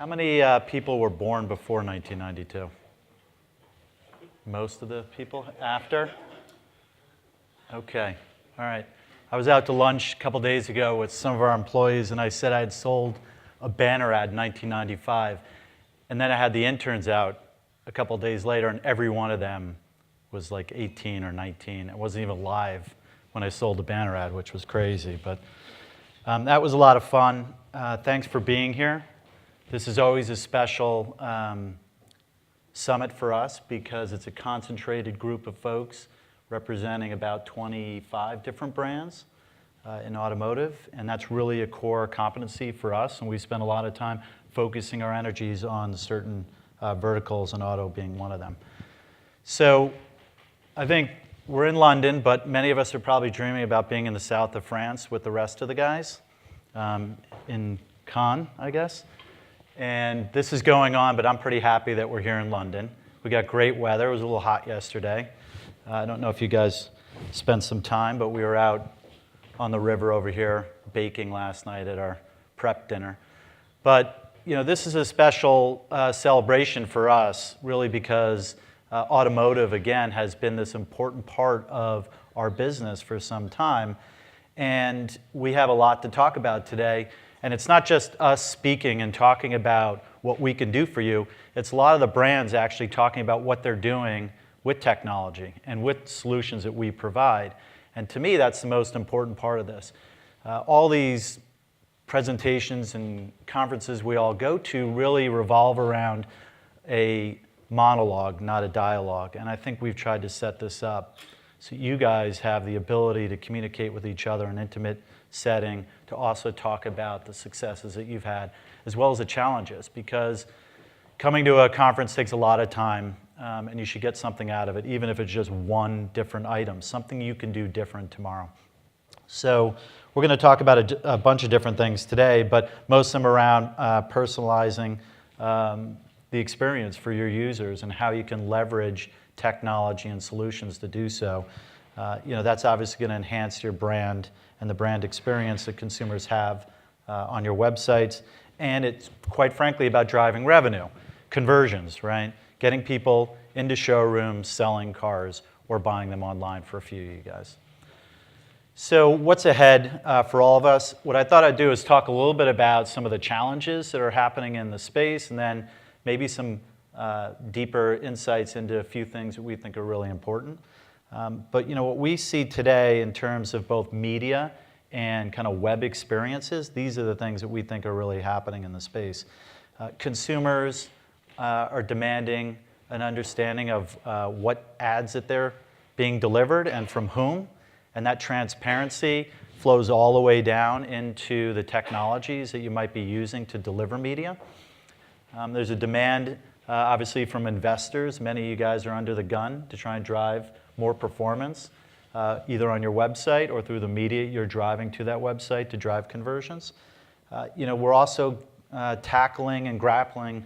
How many people were born before 1992? Most of the people after? Okay, all right. I was out to lunch a couple days ago with some of our employees, and I said I had sold a banner ad in 1995. And then I had the interns out a couple days later, and every one of them was like 18 or 19. It wasn't even live when I sold the banner ad, which was crazy. But that was a lot of fun. Thanks for being here. This is always a special summit for us because it's a concentrated group of folks representing about 25 different brands in automotive, and that's really a core competency for us, and we spend a lot of time focusing our energies on certain verticals, and auto being one of them. So I think we're in London, but many of us are probably dreaming about being in the south of France with the rest of the guys in Cannes, I guess. And this is going on, but I'm pretty happy that we're here in London. We got great weather. It was a little hot yesterday. I don't know if you guys spent some time, but we were out on the river over here baking last night at our prep dinner. But you know, this is a special celebration for us, really, because automotive, again, has been this important part of our business for some time. And we have a lot to talk about today. And it's not just us speaking and talking about what we can do for you. It's a lot of the brands actually talking about what they're doing with technology and with solutions that we provide. And to me, that's the most important part of this. All these presentations and conferences we all go to really revolve around a monologue, not a dialogue. And I think we've tried to set this up so you guys have the ability to communicate with each other in an intimate setting, to also talk about the successes that you've had, as well as the challenges, because coming to a conference takes a lot of time, and you should get something out of it, even if it's just one different item, something you can do different tomorrow. So we're going to talk about a bunch of different things today, but most of them around personalizing the experience for your users and how you can leverage technology and solutions to do so. You know, that's obviously going to enhance your brand and the brand experience that consumers have on your websites. And it's, quite frankly, about driving revenue, conversions, right? Getting people into showrooms, selling cars, or buying them online for a few of you guys. So what's ahead for all of us? What I thought I'd do is talk a little bit about some of the challenges that are happening in the space, and then maybe some deeper insights into a few things that we think are really important. But you know, what we see today in terms of both media and kind of web experiences, these are the things that we think are really happening in the space. Consumers are demanding an understanding of what ads that they're being delivered and from whom, and that transparency flows all the way down into the technologies that you might be using to deliver media. There's a demand, obviously, from investors. Many of you guys are under the gun to try and drive more performance, either on your website or through the media you're driving to that website to drive conversions. You know, we're also tackling and grappling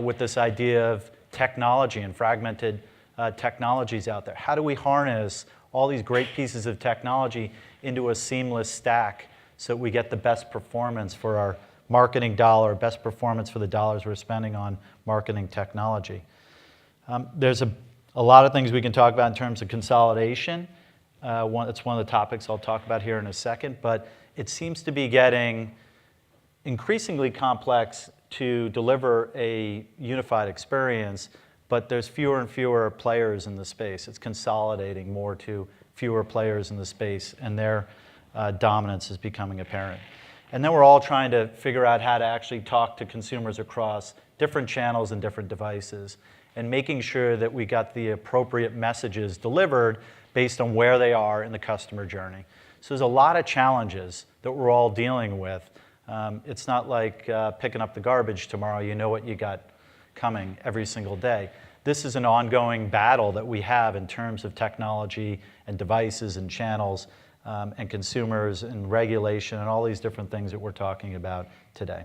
with this idea of technology and fragmented technologies out there. How do we harness all these great pieces of technology into a seamless stack so that we get the best performance for our marketing dollar, best performance for the dollars we're spending on marketing technology? There's a lot of things we can talk about in terms of consolidation. It's one of the topics I'll talk about here in a second, but it seems to be getting increasingly complex to deliver a unified experience, but there's fewer and fewer players in the space. It's consolidating more to fewer players in the space, and their dominance is becoming apparent. And then we're all trying to figure out how to actually talk to consumers across different channels and different devices, and making sure that we got the appropriate messages delivered based on where they are in the customer journey. So there's a lot of challenges that we're all dealing with. It's not like picking up the garbage tomorrow. You know what you got coming every single day. This is an ongoing battle that we have in terms of technology and devices and channels and consumers and regulation and all these different things that we're talking about today.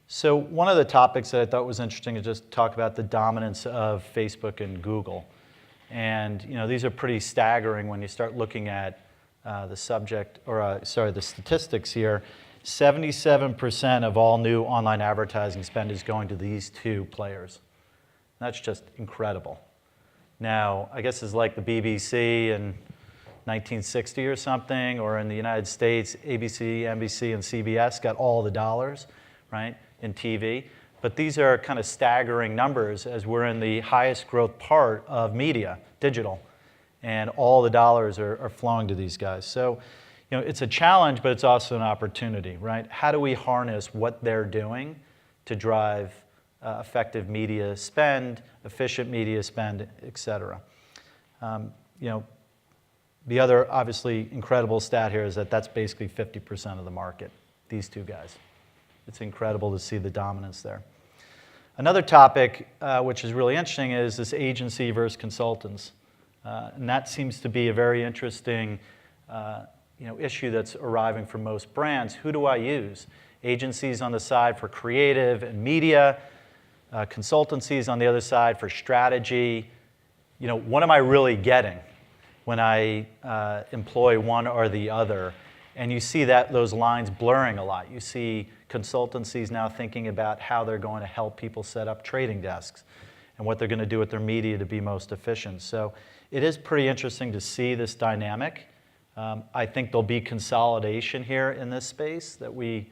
So one of the topics that I thought was interesting is just talk about the dominance of Facebook and Google. And you know, these are pretty staggering when you start looking at the statistics here. 77% of all new online advertising spend is going to these two players. That's just incredible. Now, I guess it's like the BBC in 1960 or something, or in the United States, ABC, NBC, and CBS got all the dollars, right, in TV. But these are kind of staggering numbers as we're in the highest growth part of media, digital, and all the dollars are flowing to these guys. So, it's a challenge, but it's also an opportunity, right? How do we harness what they're doing to drive effective media spend, efficient media spend, et cetera? The other obviously incredible stat here is that that's basically 50% of the market, these two guys. It's incredible to see the dominance there. Another topic which is really interesting is this agency versus consultants. And that seems to be a very interesting issue that's arriving from most brands. Who do I use? Agencies on the side for creative and media, consultancies on the other side for strategy. What am I really getting when I employ one or the other? And you see those lines blurring a lot. You see consultancies now thinking about how they're going to help people set up trading desks and what they're going to do with their media to be most efficient. So it is pretty interesting to see this dynamic. I think there'll be consolidation here in this space that we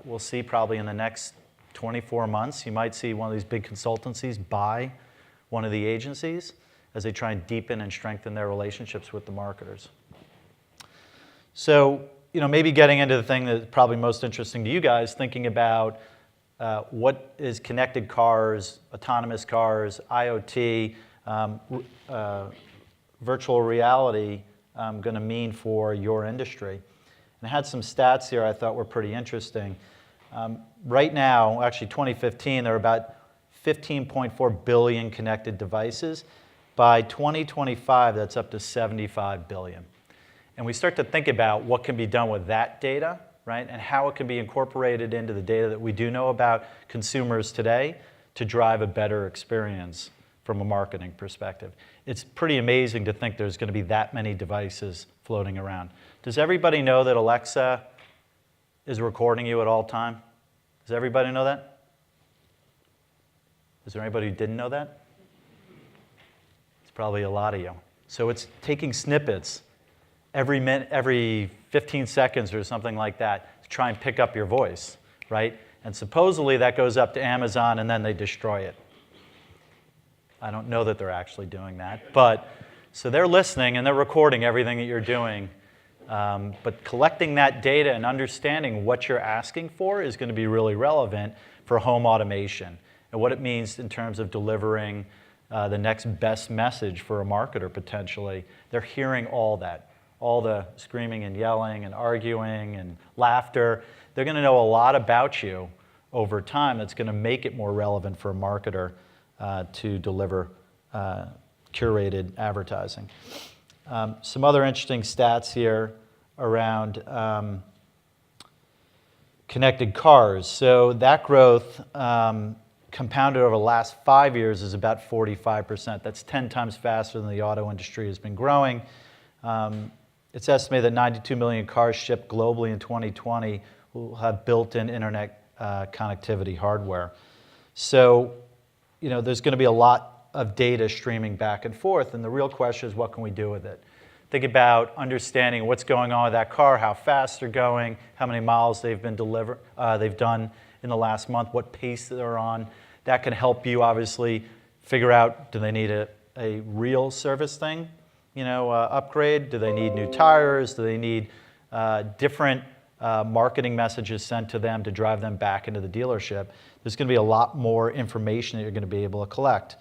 will see probably in the next 24 months. You might see one of these big consultancies buy one of the agencies as they try and deepen and strengthen their relationships with the marketers. So, maybe getting into the thing that's probably most interesting to you guys, thinking about what is connected cars, autonomous cars, IoT, virtual reality going to mean for your industry. And I had some stats here I thought were pretty interesting. Right now, actually 2015, there are about 15.4 billion connected devices. By 2025, that's up to 75 billion. And we start to think about what can be done with that data, right? And how it can be incorporated into the data that we do know about consumers today to drive a better experience from a marketing perspective. It's pretty amazing to think there's going to be that many devices floating around. Does everybody know that Alexa is recording you at all time? Does everybody know that? Is there anybody who didn't know that? It's probably a lot of you. So it's taking snippets every minute, every 15 seconds or something like that to try and pick up your voice, right? And supposedly that goes up to Amazon and then they destroy it. I don't know that they're actually doing that. But so they're listening and they're recording everything that you're doing. But collecting that data and understanding what you're asking for is going to be really relevant for home automation and what it means in terms of delivering the next best message for a marketer potentially. They're hearing all that, all the screaming and yelling and arguing and laughter. They're going to know a lot about you over time that's going to make it more relevant for a marketer to deliver curated advertising. Some other interesting stats here around connected cars. So that growth compounded over the last 5 years is about 45%. That's 10 times faster than the auto industry has been growing. It's estimated that 92 million cars shipped globally in 2020 will have built-in internet connectivity hardware. So, there's going to be a lot of data streaming back and forth, and the real question is, what can we do with it? Think about understanding what's going on with that car, how fast they're going, how many miles they've done in the last month, what pace they're on. That can help you obviously figure out, do they need a real service thing, upgrade? Do they need new tires? Do they need different marketing messages sent to them to drive them back into the dealership? There's going to be a lot more information that you're going to be able to collect.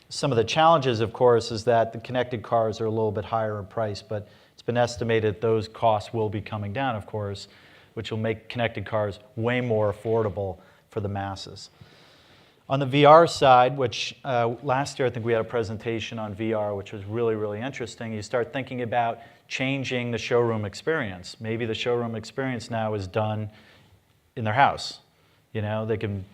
Some of the challenges, of course, is that the connected cars are a little bit higher in price, but it's been estimated those costs will be coming down, of course, which will make connected cars way more affordable for the masses. On the VR side, which last year I think we had a presentation on VR, which was really, really interesting. You start thinking about changing the showroom experience. Maybe the showroom experience now is done in their house. They can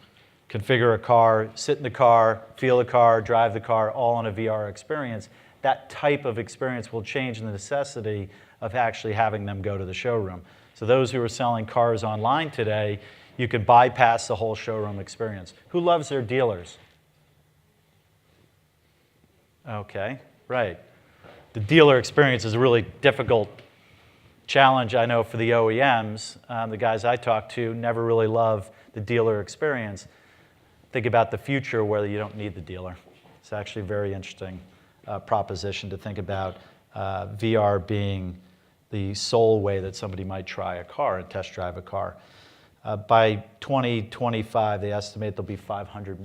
configure a car, sit in the car, feel the car, drive the car, all on a VR experience. That type of experience will change the necessity of actually having them go to the showroom. So those who are selling cars online today, you could bypass the whole showroom experience. Who loves their dealers? Okay, right. The dealer experience is a really difficult challenge, I know, for the OEMs. The guys I talk to never really love the dealer experience. Think about the future where you don't need the dealer. It's actually a very interesting proposition to think about VR being the sole way that somebody might try a car and test drive a car. By 2025, they estimate there'll be 500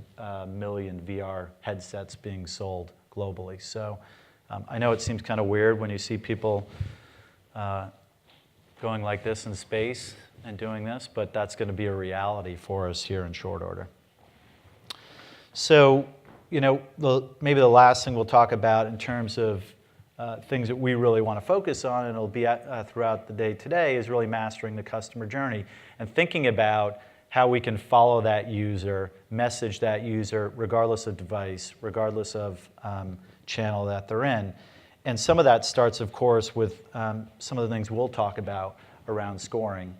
million VR headsets being sold globally. So I know it seems kind of weird when you see people going like this in space and doing this, but that's going to be a reality for us here in short order. So, maybe the last thing we'll talk about in terms of things that we really want to focus on, and it'll be throughout the day today, is really mastering the customer journey and thinking about how we can follow that user, message that user, regardless of device, regardless of channel that they're in. And some of that starts, of course, with some of the things we'll talk about around scoring,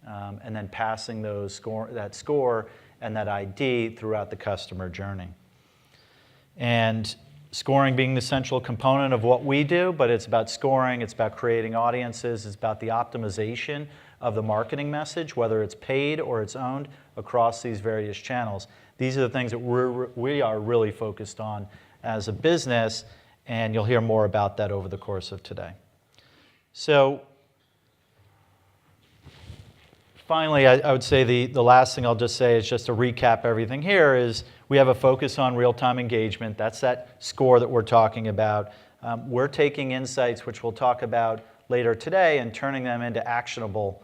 and then passing that score and that ID throughout the customer journey. And scoring being the central component of what we do, but it's about scoring, it's about creating audiences, it's about the optimization of the marketing message, whether it's paid or it's owned across these various channels. These are the things that we are really focused on as a business, and you'll hear more about that over the course of today. So finally, I would say the last thing I'll just say is just to recap everything here is we have a focus on real-time engagement. That's that score that we're talking about. We're taking insights, which we'll talk about later today, and turning them into actionable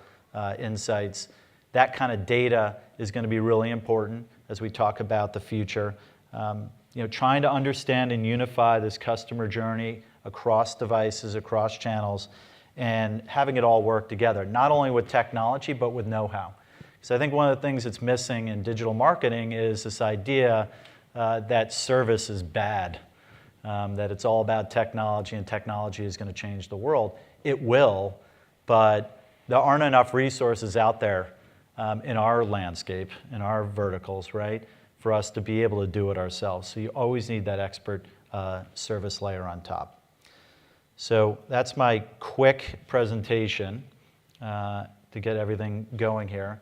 insights. That kind of data is going to be really important as we talk about the future. Trying to understand and unify this customer journey across devices, across channels, and having it all work together, not only with technology, but with know-how. So I think one of the things that's missing in digital marketing is this idea that service is bad, that it's all about technology and technology is going to change the world. It will, but there aren't enough resources out there in our landscape, in our verticals, right, for us to be able to do it ourselves. So you always need that expert service layer on top. So that's my quick presentation to get everything going here.